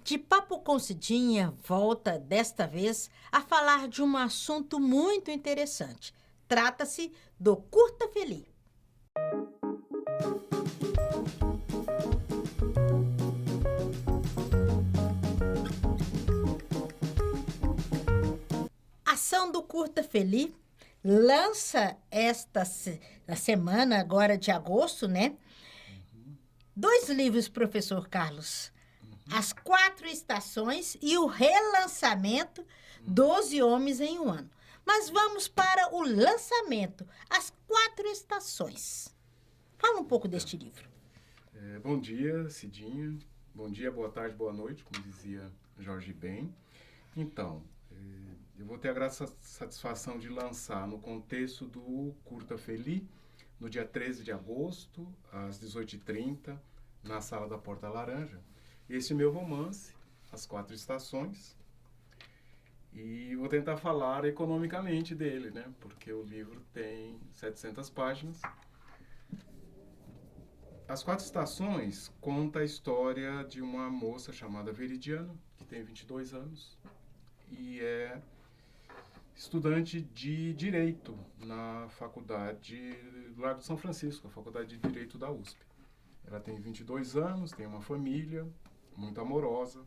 De Papo com Cidinha volta, desta vez, a falar de um assunto muito interessante. Trata-se do Curta Feliz. A ação do Curta Feliz lança na semana agora de agosto, né? Dois livros, professor Carlos. As Quatro Estações e o relançamento 12 Homens em um Ano. Mas vamos para o lançamento, As Quatro Estações. Fala um pouco deste livro. Bom dia, Cidinha. Bom dia, boa tarde, boa noite, como dizia Jorge Ben. Então, eu vou ter a grata satisfação de lançar no contexto do Curta Feliz, no dia 13 de agosto, às 18h30, na Sala da Porta Laranja, esse meu romance, As Quatro Estações. E vou tentar falar economicamente dele, né? Porque o livro tem 700 páginas. As Quatro Estações conta a história de uma moça chamada Veridiana, que tem 22 anos e é estudante de Direito na faculdade do Largo de São Francisco, a Faculdade de Direito da USP. Ela tem 22 anos, tem uma família muito amorosa,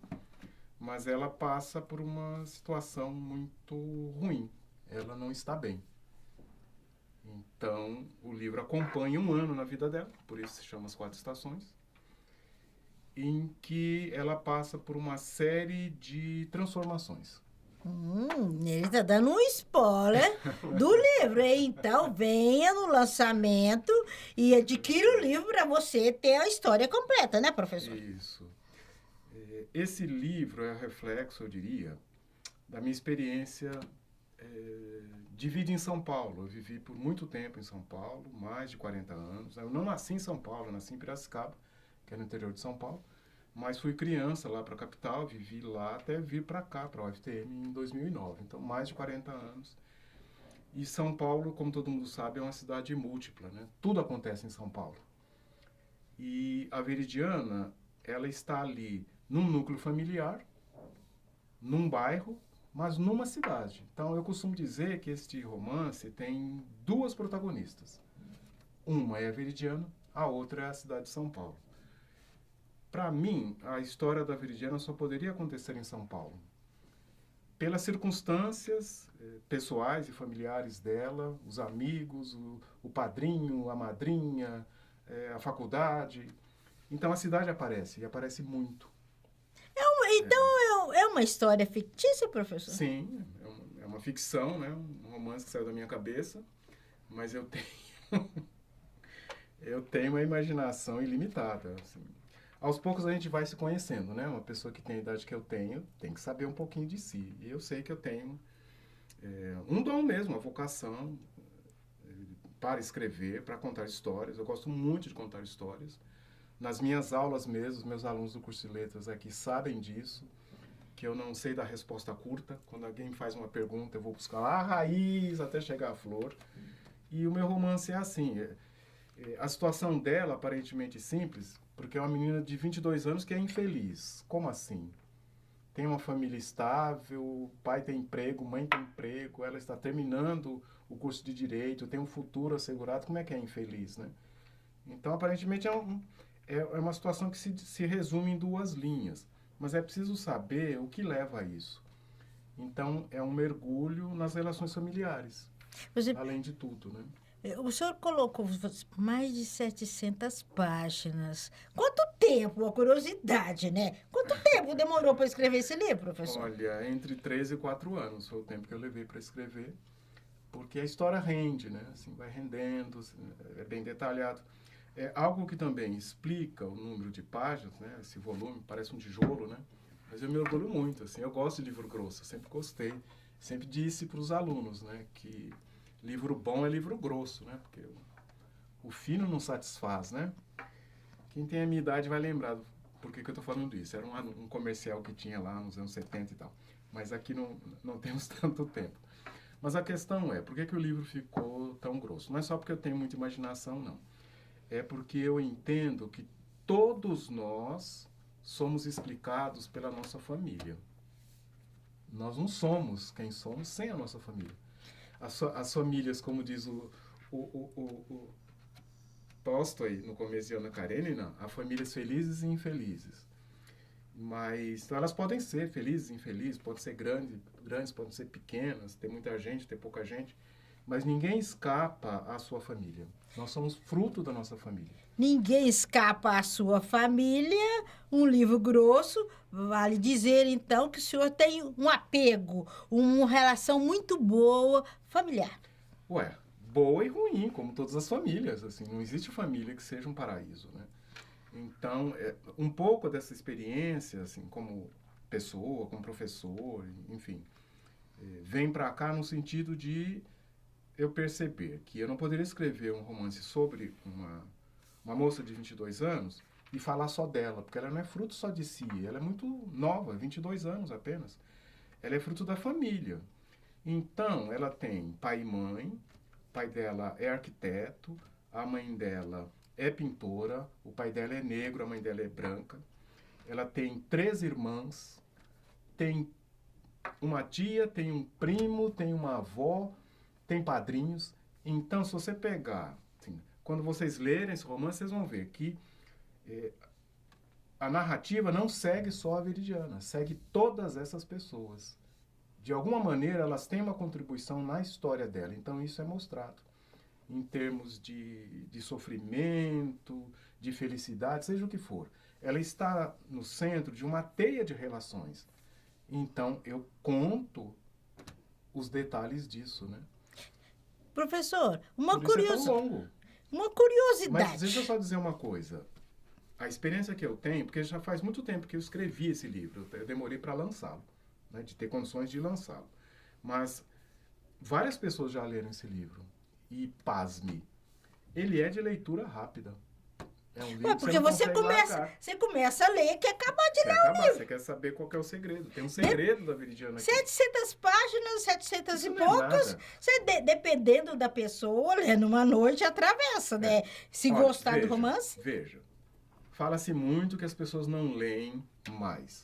mas ela passa por uma situação muito ruim. Ela não está bem. Então, o livro acompanha um ano na vida dela, por isso se chama As Quatro Estações, em que ela passa por uma série de transformações. Ele está dando um spoiler do livro, hein? Então venha no lançamento e adquira o livro para você ter a história completa, né, professor? Isso. Esse livro é reflexo, eu diria, da minha experiência de vida em São Paulo. Eu vivi por muito tempo em São Paulo, mais de 40 anos. Eu não nasci em São Paulo, eu nasci em Piracicaba, que é no interior de São Paulo. Mas fui criança lá para a capital, vivi lá até vir para cá, para a UFTM, em 2009. Então, mais de 40 anos. E São Paulo, como todo mundo sabe, é uma cidade múltipla, né? Tudo acontece em São Paulo. E a Veridiana, ela está ali num núcleo familiar, num bairro, mas numa cidade. Então, eu costumo dizer que este romance tem duas protagonistas. Uma é a Veridiana, a outra é a cidade de São Paulo. Para mim, a história da Veridiana só poderia acontecer em São Paulo. Pelas circunstâncias pessoais e familiares dela, os amigos, o padrinho, a madrinha, a faculdade. Então a cidade aparece, e aparece muito. Então é uma história fictícia, professor? Sim, é uma ficção, né? Um romance que saiu da minha cabeça, mas eu tenho, eu tenho uma imaginação ilimitada. Assim. Aos poucos a gente vai se conhecendo, né? Uma pessoa que tem a idade que eu tenho tem que saber um pouquinho de si. E eu sei que eu tenho um dom mesmo, uma vocação para escrever, para contar histórias. Eu gosto muito de contar histórias. Nas minhas aulas mesmo, os meus alunos do curso de letras aqui sabem disso, que eu não sei dar resposta curta. Quando alguém me faz uma pergunta, eu vou buscar lá a raiz até chegar à flor. E o meu romance é assim. A situação dela, aparentemente simples, porque é uma menina de 22 anos que é infeliz. Como assim? Tem uma família estável, pai tem emprego, mãe tem emprego, ela está terminando o curso de Direito, tem um futuro assegurado, como é que é infeliz, né? Então, aparentemente, é uma situação que se resume em duas linhas, mas é preciso saber o que leva a isso. Então, é um mergulho nas relações familiares, Você, além de tudo, né? o senhor colocou mais de 700 páginas. Quanto tempo, a curiosidade, né? Quanto tempo demorou para escrever esse livro, professor? Olha, entre 3 e 4 anos foi o tempo que eu levei para escrever, porque a história rende, né? Assim, vai rendendo, é bem detalhado. É algo que também explica o número de páginas, né? Esse volume parece um tijolo, né? Mas eu me orgulho muito, assim, eu gosto de livro grosso, eu sempre gostei, sempre disse para os alunos, né? Que livro bom é livro grosso, né? Porque o fino não satisfaz, né? Quem tem a minha idade vai lembrar por que eu estou falando isso. Era um comercial que tinha lá nos anos 70 e tal. Mas aqui não temos tanto tempo. Mas a questão é, por que o livro ficou tão grosso? Não é só porque eu tenho muita imaginação, não. É porque eu entendo que todos nós somos explicados pela nossa família. Nós não somos quem somos sem a nossa família. As famílias, como diz o Tolstói no começo de Ana Karenina, há famílias felizes e infelizes. Mas então, elas podem ser felizes e infelizes, podem ser grandes, podem ser pequenas, ter muita gente, ter pouca gente, mas ninguém escapa à sua família. Nós somos fruto da nossa família. Ninguém escapa à sua família, um livro grosso, vale dizer, então, que o senhor tem um apego, uma relação muito boa familiar. Ué, boa e ruim, como todas as famílias, assim, não existe família que seja um paraíso, né? Então, um pouco dessa experiência, assim, como pessoa, como professor, enfim, vem para cá no sentido de eu perceber que eu não poderia escrever um romance sobre uma moça de 22 anos e falar só dela, porque ela não é fruto só de si, ela é muito nova, 22 anos apenas. Ela é fruto da família. Então, ela tem pai e mãe, o pai dela é arquiteto, a mãe dela é pintora, o pai dela é negro, a mãe dela é branca. Ela tem 3 irmãs, tem uma tia, tem um primo, tem uma avó, tem padrinhos. Então, se você pegar, assim, quando vocês lerem esse romance, vocês vão ver que a narrativa não segue só a Veridiana, segue todas essas pessoas. De alguma maneira, elas têm uma contribuição na história dela. Então, isso é mostrado em termos de sofrimento, de felicidade, seja o que for. Ela está no centro de uma teia de relações. Então, eu conto os detalhes disso, né? Professor, uma Por isso é tão longo. curiosidade. Mas deixa eu só dizer uma coisa. A experiência que eu tenho, porque já faz muito tempo que eu escrevi esse livro, eu demorei para lançá-lo, né, de ter condições de lançá-lo. Mas várias pessoas já leram esse livro. E, pasme, ele é de leitura rápida. É um livro Porque que você não consegue largar. começa a ler e quer acabar de ler. Você quer saber qual que é o segredo. Tem um segredo da Veridiana aqui. 700 páginas, 700 Isso e não é poucas, nada. você, dependendo da pessoa, lendo uma noite, atravessa, né? Se Olha, gostar do veja, romance. Veja. Fala-se muito que as pessoas não leem mais.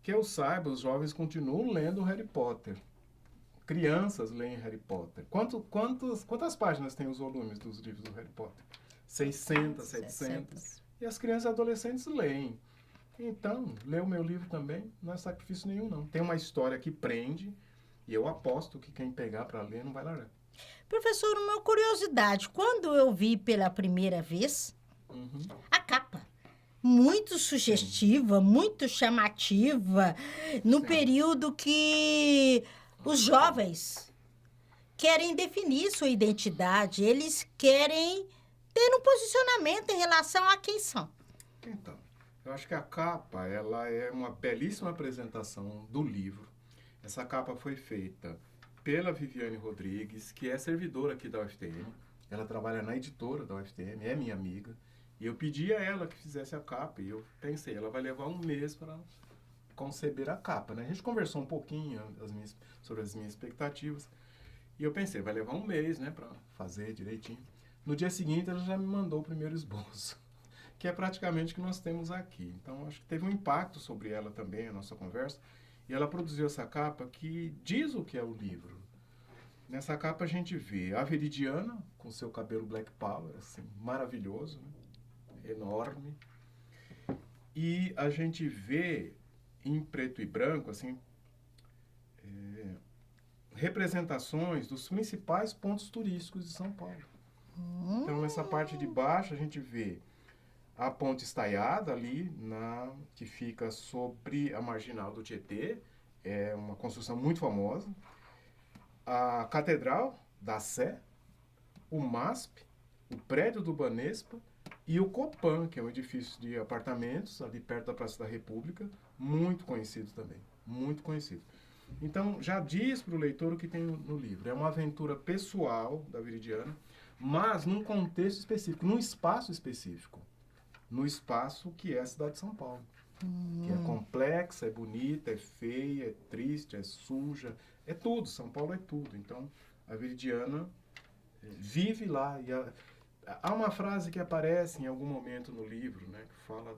Que eu saiba, os jovens continuam lendo Harry Potter. Crianças leem Harry Potter. Quantas páginas tem os volumes dos livros do Harry Potter? 600, 700. E as crianças e adolescentes leem. Então, ler o meu livro também não é sacrifício nenhum, não. Tem uma história que prende e eu aposto que quem pegar para ler não vai largar. Professor, uma curiosidade. Quando eu vi pela primeira vez, a capa, muito sugestiva, muito chamativa, no período que os jovens querem definir sua identidade, eles querem ter um posicionamento em relação a quem são. Então, eu acho que a capa, ela é uma belíssima apresentação do livro. Essa capa foi feita pela Viviane Rodrigues, que é servidora aqui da UFTM. Ela trabalha na editora da UFTM, é minha amiga. E eu pedi a ela que fizesse a capa. E eu pensei, ela vai levar um mês para conceber a capa, né? A gente conversou um pouquinho sobre as minhas expectativas. E eu pensei, vai levar um mês, né, para fazer direitinho. No dia seguinte, ela já me mandou o primeiro esboço, que é praticamente o que nós temos aqui. Então, acho que teve um impacto sobre ela também, a nossa conversa. E ela produziu essa capa que diz o que é o livro. Nessa capa a gente vê a Veridiana, com seu cabelo black power, assim, maravilhoso, né? Enorme. E a gente vê em preto e branco, assim, representações dos principais pontos turísticos de São Paulo. Então, nessa parte de baixo, a gente vê a Ponte Estaiada ali, que fica sobre a Marginal do Tietê, é uma construção muito famosa. A Catedral da Sé, o MASP, o prédio do Banespa e o Copan, que é um edifício de apartamentos ali perto da Praça da República, muito conhecido também, muito conhecido. Então, já diz para o leitor o que tem no livro. É uma aventura pessoal da Veridiana, mas num contexto específico, num espaço específico. No espaço que é a cidade de São Paulo. Que é complexa, é bonita, é feia, é triste, é suja, é tudo. São Paulo é tudo. Então, a Veridiana vive lá. E há uma frase que aparece em algum momento no livro, né, que fala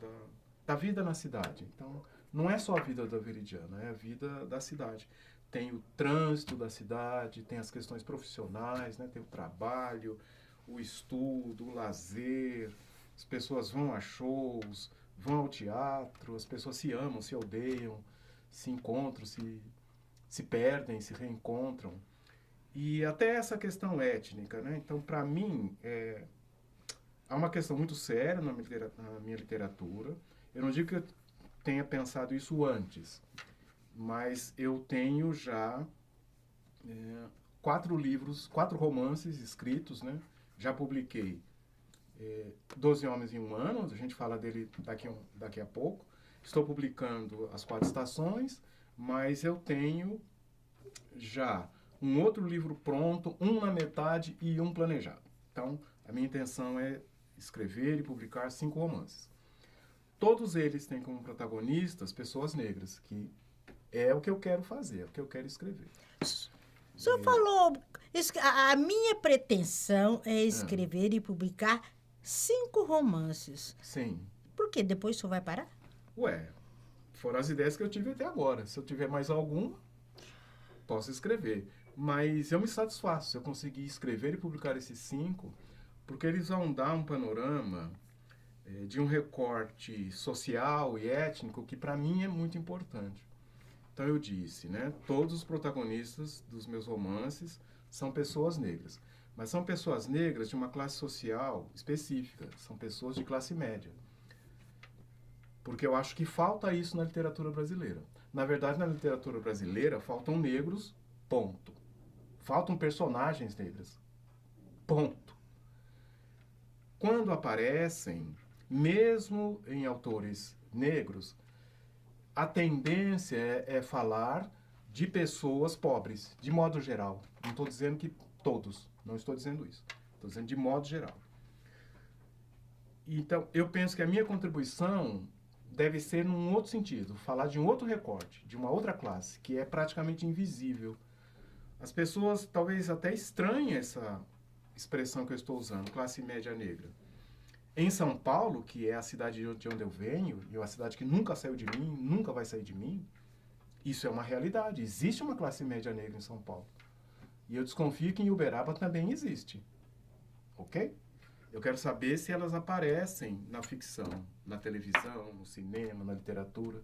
da vida na cidade. Então, não é só a vida da Veridiana, é a vida da cidade. Tem o trânsito da cidade, tem as questões profissionais, né? Tem o trabalho, o estudo, o lazer, as pessoas vão a shows, vão ao teatro, as pessoas se amam, se odeiam, se encontram, se perdem, se reencontram. E até essa questão étnica, né? Então, para mim, há uma questão muito séria na minha literatura. Eu não digo que eu tenha pensado isso antes, mas eu tenho já 4 romances escritos, né? Já publiquei 12 Homens em um Ano, a gente fala dele daqui a pouco. Estou publicando As 4 Estações, mas eu tenho já um outro livro pronto, um na metade e um planejado. Então, a minha intenção é escrever e publicar 5 romances. Todos eles têm como protagonistas pessoas negras, que é o que eu quero fazer, é o que eu quero escrever. O senhor falou, a minha pretensão é escrever e publicar 5 romances. Sim. Por quê? Depois o senhor vai parar? Ué, foram as ideias que eu tive até agora. Se eu tiver mais alguma, posso escrever. Mas eu me satisfaço se eu conseguir escrever e publicar esses 5, porque eles vão dar um panorama de um recorte social e étnico que para mim é muito importante. Então eu disse, né, todos os protagonistas dos meus romances são pessoas negras, mas são pessoas negras de uma classe social específica, são pessoas de classe média. Porque eu acho que falta isso na literatura brasileira. Na verdade, na literatura brasileira faltam negros, ponto. Faltam personagens negras, ponto. Quando aparecem, mesmo em autores negros, a tendência é falar de pessoas pobres, de modo geral. Não estou dizendo que todos, não estou dizendo isso. Estou dizendo de modo geral. Então, eu penso que a minha contribuição deve ser num outro sentido, falar de um outro recorte, de uma outra classe, que é praticamente invisível. As pessoas talvez até estranhem essa expressão que eu estou usando, classe média negra. Em São Paulo, que é a cidade de onde eu venho, e é uma cidade que nunca saiu de mim, nunca vai sair de mim, isso é uma realidade. Existe uma classe média negra em São Paulo. E eu desconfio que em Uberaba também existe. Ok? Eu quero saber se elas aparecem na ficção, na televisão, no cinema, na literatura.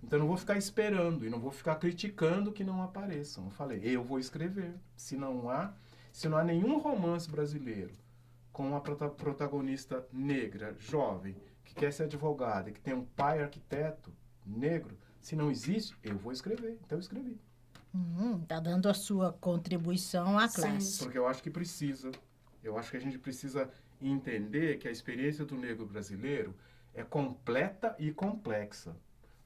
Então, eu não vou ficar esperando e não vou ficar criticando que não apareçam. Eu falei, eu vou escrever. Se não há nenhum romance brasileiro com uma protagonista negra, jovem, que quer ser advogada e que tem um pai arquiteto negro, se não existe, eu vou escrever. Então, eu escrevi. Tá dando a sua contribuição à classe. Sim, porque eu acho que precisa. Eu acho que a gente precisa entender que a experiência do negro brasileiro é completa e complexa.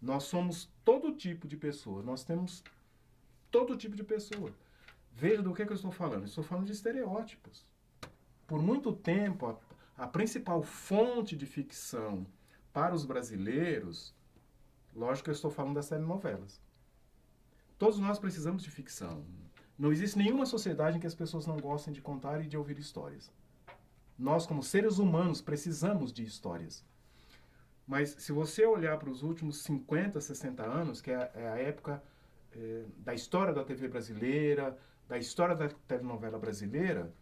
Nós somos todo tipo de pessoa. Nós temos todo tipo de pessoa. Veja do que eu estou falando. Eu estou falando de estereótipos. Por muito tempo, a principal fonte de ficção para os brasileiros, lógico que eu estou falando das telenovelas. Todos nós precisamos de ficção. Não existe nenhuma sociedade em que as pessoas não gostem de contar e de ouvir histórias. Nós, como seres humanos, precisamos de histórias. Mas se você olhar para os últimos 50, 60 anos, que é a época da história da TV brasileira, da história da telenovela brasileira,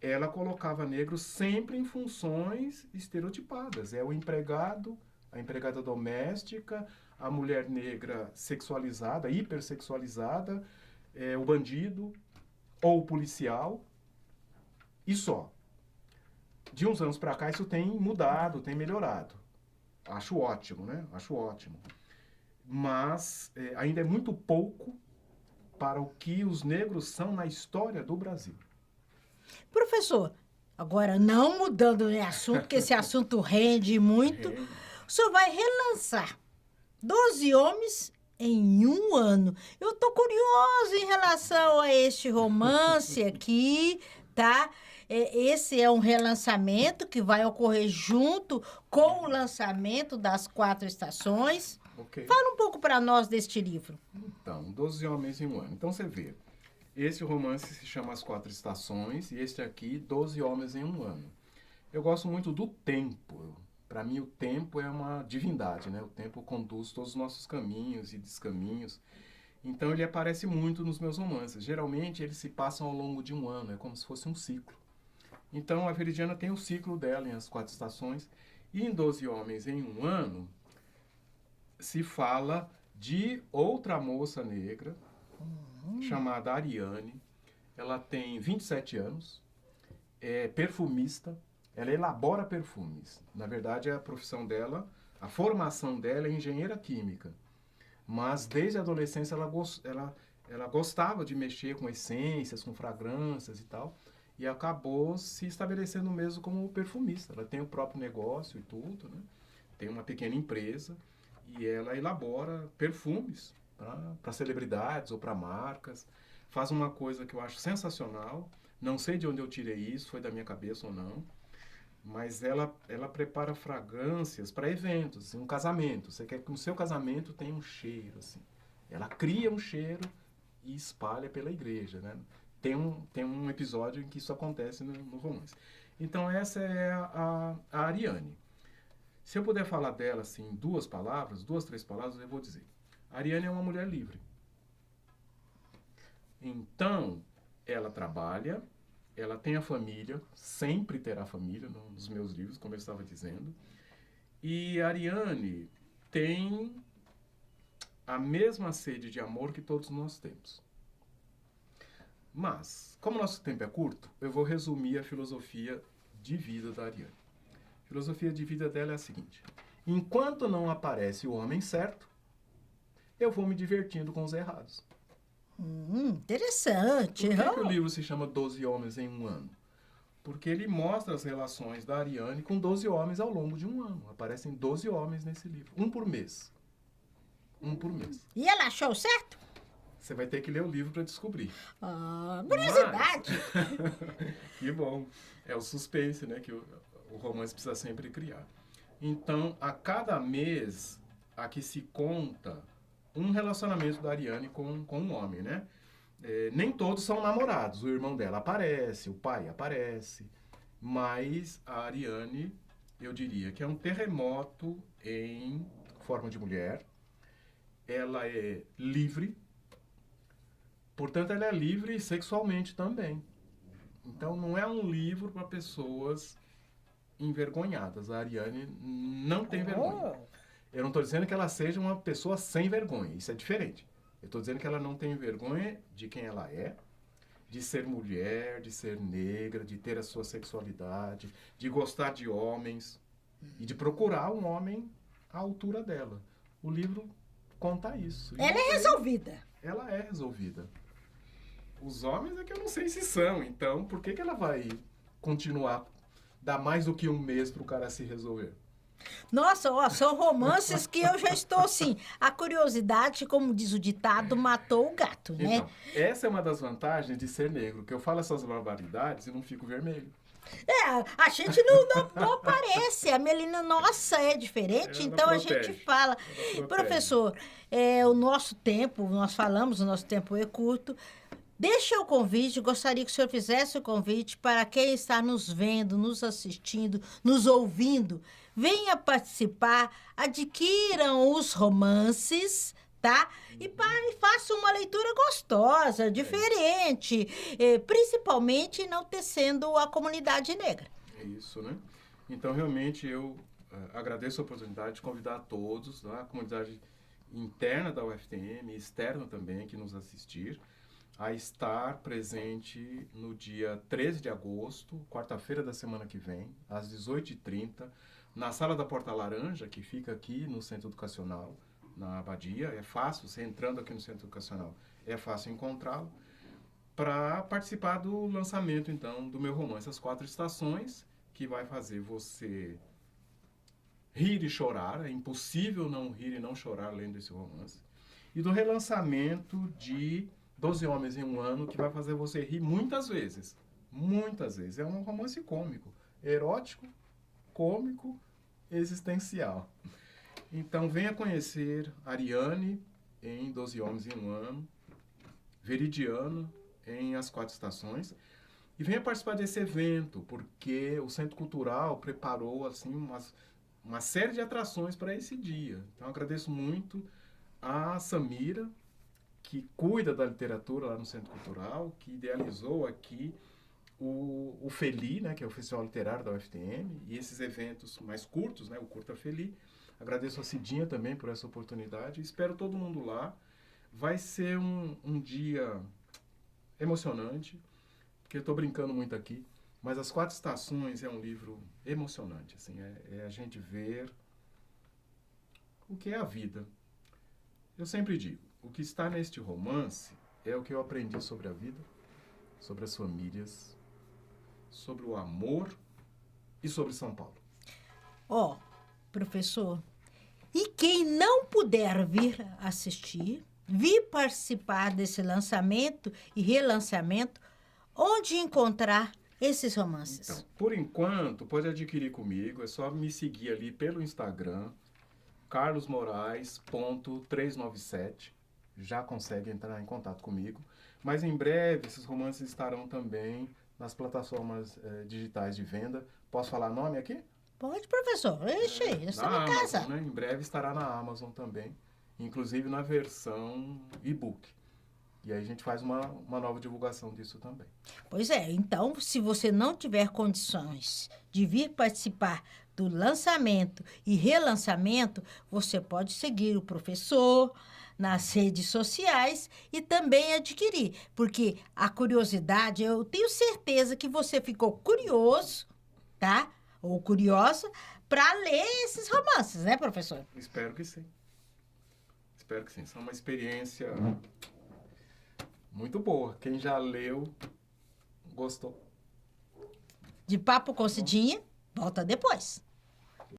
ela colocava negros sempre em funções estereotipadas. É o empregado, a empregada doméstica, a mulher negra sexualizada, hipersexualizada, o bandido ou o policial, e só. De uns anos para cá isso tem mudado, tem melhorado. Acho ótimo, né? Acho ótimo. Mas ainda é muito pouco para o que os negros são na história do Brasil. Professor, agora não mudando de assunto, porque esse assunto rende muito, o senhor vai relançar 12 Homens em um Ano. Eu estou curiosa em relação a este romance aqui, tá? Esse é um relançamento que vai ocorrer junto com o lançamento das 4 estações. Okay. Fala um pouco para nós deste livro. Então, 12 Homens em um Ano. Então, você vê, esse romance se chama As 4 Estações e este aqui, 12 Homens em um Ano. Eu gosto muito do tempo. Para mim, o tempo é uma divindade, né? O tempo conduz todos os nossos caminhos e descaminhos. Então, ele aparece muito nos meus romances. Geralmente, eles se passam ao longo de um ano, é como se fosse um ciclo. Então, a Veridiana tem o ciclo dela em As Quatro Estações. E em Doze Homens em um Ano, se fala de outra moça negra, chamada Ariane. Ela tem 27 anos, é perfumista, ela elabora perfumes. Na verdade, a profissão dela, a formação dela é engenheira química. Mas desde a adolescência ela gostava de mexer com essências, com fragrâncias e tal. E acabou se estabelecendo mesmo como perfumista. Ela tem o próprio negócio e tudo, né? Tem uma pequena empresa e ela elabora perfumes para celebridades ou para marcas. Faz uma coisa que eu acho sensacional. Não sei de onde eu tirei isso, foi da minha cabeça ou não. Mas ela prepara fragrâncias para eventos, assim, um casamento. Você quer que no seu casamento tenha um cheiro, assim. Ela cria um cheiro e espalha pela igreja, né? Tem um episódio em que isso acontece no romance. Então essa é a Ariane. Se eu puder falar dela assim, em duas, três palavras, eu vou dizer. A Ariane é uma mulher livre. Então, ela trabalha, ela tem a família, sempre terá família nos meus livros, como eu estava dizendo. E a Ariane tem a mesma sede de amor que todos nós temos. Mas, como nosso tempo é curto, eu vou resumir a filosofia de vida da Ariane. A filosofia de vida dela é a seguinte: enquanto não aparece o homem certo, eu vou me divertindo com os errados. Interessante. Por que o livro se chama 12 Homens em um Ano? Porque ele mostra as relações da Ariane com 12 homens ao longo de um ano. Aparecem 12 homens nesse livro. Um por mês. Um por mês. E ela achou certo? Você vai ter que ler o livro para descobrir. Curiosidade. Que bom. É o suspense, né? Que o romance precisa sempre criar. Então, a cada mês, aqui se conta um relacionamento da Ariane com um homem, né? Nem todos são namorados. O irmão dela aparece, o pai aparece. Mas a Ariane, eu diria que é um terremoto em forma de mulher. Ela é livre. Portanto, ela é livre sexualmente também. Então, não é um livro para pessoas envergonhadas. A Ariane não tem vergonha. Eu não estou dizendo que ela seja uma pessoa sem vergonha. Isso é diferente. Eu estou dizendo que ela não tem vergonha de quem ela é, de ser mulher, de ser negra, de ter a sua sexualidade, de gostar de homens e de procurar um homem à altura dela. O livro conta isso. Ela é resolvida. Ela é resolvida. Os homens é que eu não sei se são, então por que ela vai continuar, dar mais do que um mês para o cara se resolver? Nossa, são romances que eu já estou assim. A curiosidade, como diz o ditado, matou o gato, né? Então, essa é uma das vantagens de ser negro, que eu falo essas barbaridades e não fico vermelho. A gente não aparece. A Melina, nossa, é diferente, Ela então protege. a gente fala. Professor, o nosso tempo, nós falamos, o nosso tempo é curto. Deixa o convite, gostaria que o senhor fizesse o convite para quem está nos vendo, nos assistindo, nos ouvindo. Venha participar, adquiram os romances, tá? E faça uma leitura gostosa, diferente, principalmente enaltecendo a comunidade negra. É isso, né? Então, realmente, eu agradeço a oportunidade de convidar a todos, a comunidade interna da UFTM, externa também, que nos assistir, a estar presente no dia 13 de agosto, quarta-feira da semana que vem, às 18h30, na Sala da Porta Laranja, que fica aqui no Centro Educacional, na Abadia. É fácil, você entrando aqui no Centro Educacional, é fácil encontrá-lo, para participar do lançamento, então, do meu romance As Quatro Estações, que vai fazer você rir e chorar. É impossível não rir e não chorar lendo esse romance. E do relançamento de 12 Homens em um Ano, que vai fazer você rir muitas vezes. Muitas vezes. É um romance cômico, erótico, cômico, existencial. Então, venha conhecer Ariane em 12 Homens em um Ano, Veridiana em As Quatro Estações, e venha participar desse evento, porque o Centro Cultural preparou assim uma série de atrações para esse dia. Então, eu agradeço muito a Samira, que cuida da literatura lá no Centro Cultural, que idealizou aqui o FELI, né, que é o Festival Literário da UFTM, e esses eventos mais curtos, né, o Curta FELI. Agradeço a Cidinha também por essa oportunidade. Espero todo mundo lá. Vai ser um dia emocionante, porque eu estou brincando muito aqui, mas As Quatro Estações é um livro emocionante. Assim, é a gente ver o que é a vida. Eu sempre digo, o que está neste romance é o que eu aprendi sobre a vida, sobre as famílias, sobre o amor e sobre São Paulo. Ó, professor, e quem não puder vir assistir, vir participar desse lançamento e relançamento, onde encontrar esses romances? Então, por enquanto, pode adquirir comigo, é só me seguir ali pelo Instagram, carlosmorais.397, já consegue entrar em contato comigo. Mas em breve esses romances estarão também nas plataformas digitais de venda. Posso falar nome aqui? Pode, professor. Ixi, eu estou Na em casa. Amazon, né? Em breve estará na Amazon também, inclusive na versão e-book. E aí a gente faz uma nova divulgação disso também. Pois é, então, se você não tiver condições de vir participar do lançamento e relançamento, você pode seguir o professor nas redes sociais e também adquirir, porque a curiosidade, eu tenho certeza que você ficou curioso, tá? Ou curiosa, para ler esses romances, né, professor? Espero que sim. Espero que sim. São uma experiência muito boa. Quem já leu, gostou. De Papo com Cidinha, volta depois.